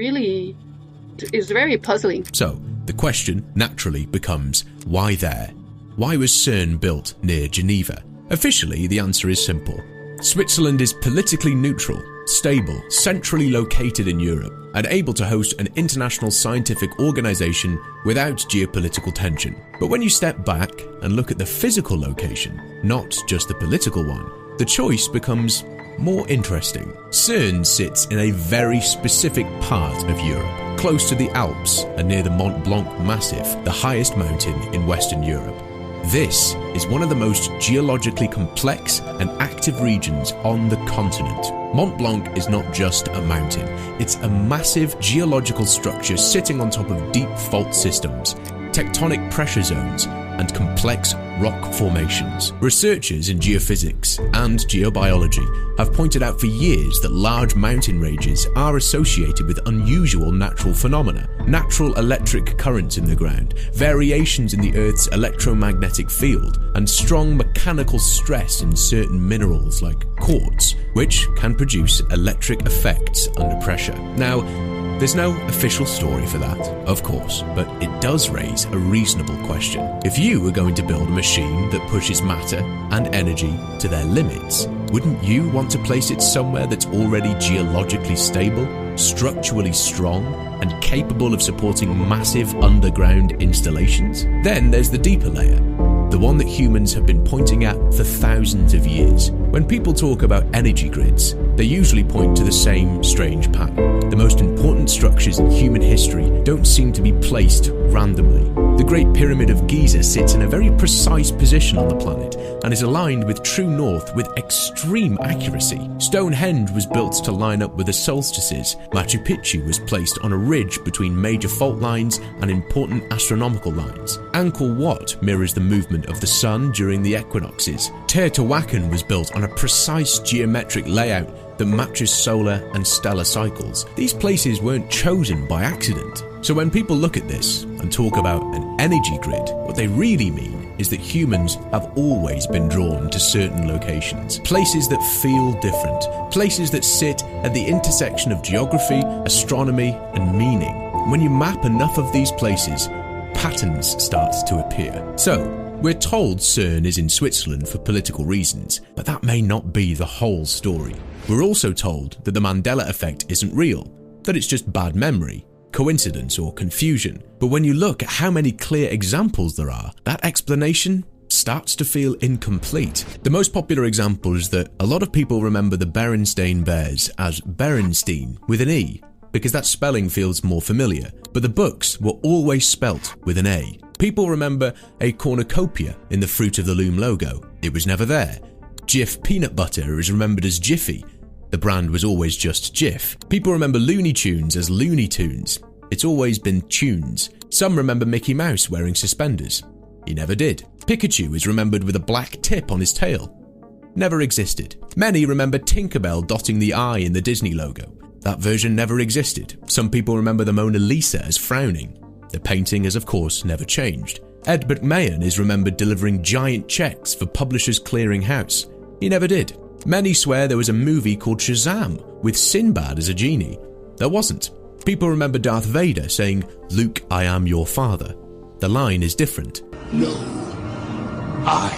really is very puzzling. So, the question naturally becomes, why there? Why was CERN built near Geneva? Officially, the answer is simple. Switzerland is politically neutral, stable, centrally located in Europe, and able to host an international scientific organization without geopolitical tension. But when you step back and look at the physical location, not just the political one, the choice becomes more interesting. CERN sits in a very specific part of Europe, close to the Alps and near the Mont Blanc Massif, the highest mountain in Western Europe. This is one of the most geologically complex and active regions on the continent. Mont Blanc is not just a mountain, it's a massive geological structure sitting on top of deep fault systems, tectonic pressure zones, and complex rock formations. Researchers in geophysics and geobiology have pointed out for years that large mountain ranges are associated with unusual natural phenomena, natural electric currents in the ground, variations in the Earth's electromagnetic field, and strong mechanical stress in certain minerals like quartz, which can produce electric effects under pressure. Now, there's no official story for that, of course, but it does raise a reasonable question. If you were going to build a machine that pushes matter and energy to their limits, wouldn't you want to place it somewhere that's already geologically stable, structurally strong, and capable of supporting massive underground installations? Then there's the deeper layer, the one that humans have been pointing at for thousands of years. When people talk about energy grids, they usually point to the same strange pattern. The most important structures in human history don't seem to be placed randomly. The Great Pyramid of Giza sits in a very precise position on the planet and is aligned with true north with extreme accuracy. Stonehenge was built to line up with the solstices. Machu Picchu was placed on a ridge between major fault lines and important astronomical lines. Angkor Wat mirrors the movement of the sun during the equinoxes. Teotihuacan was built on a precise geometric layout that matches solar and stellar cycles. These places weren't chosen by accident. So when people look at this and talk about an energy grid, what they really mean is that humans have always been drawn to certain locations, places that feel different, places that sit at the intersection of geography, astronomy, and meaning. When you map enough of these places, patterns start to appear. So, we're told CERN is in Switzerland for political reasons, but that may not be the whole story. We're also told that the Mandela effect isn't real, that it's just bad memory, coincidence, or confusion. But when you look at how many clear examples there are, that explanation starts to feel incomplete. The most popular example is that a lot of people remember the Berenstain Bears as Berenstein with an E, because that spelling feels more familiar, but the books were always spelt with an A. People remember a cornucopia in the Fruit of the Loom logo. It was never there. Jif peanut butter is remembered as Jiffy. The brand was always just Jif. People remember Looney Tunes as Looney Tunes. It's always been Tunes. Some remember Mickey Mouse wearing suspenders. He never did. Pikachu is remembered with a black tip on his tail. Never existed. Many remember Tinkerbell dotting the I in the Disney logo. That version never existed. Some people remember the Mona Lisa as frowning. The painting has of course never changed. Ed McMahon is remembered delivering giant checks for Publishers Clearing House. He never did. Many swear there was a movie called Shazam with Sinbad as a genie. There wasn't. People remember Darth Vader saying, "Luke, I am your father." The line is different. No, I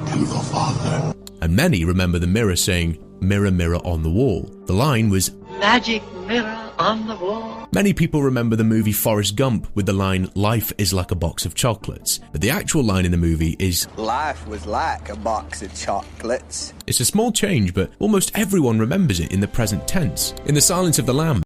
am your father. And many remember the mirror saying, "Mirror, mirror on the wall." The line was, "Magic mirror on the wall." Many people remember the movie Forrest Gump with the line, "Life is like a box of chocolates." But the actual line in the movie is, "Life was like a box of chocolates." It's a small change, but almost everyone remembers it in the present tense. In The Silence of the Lambs,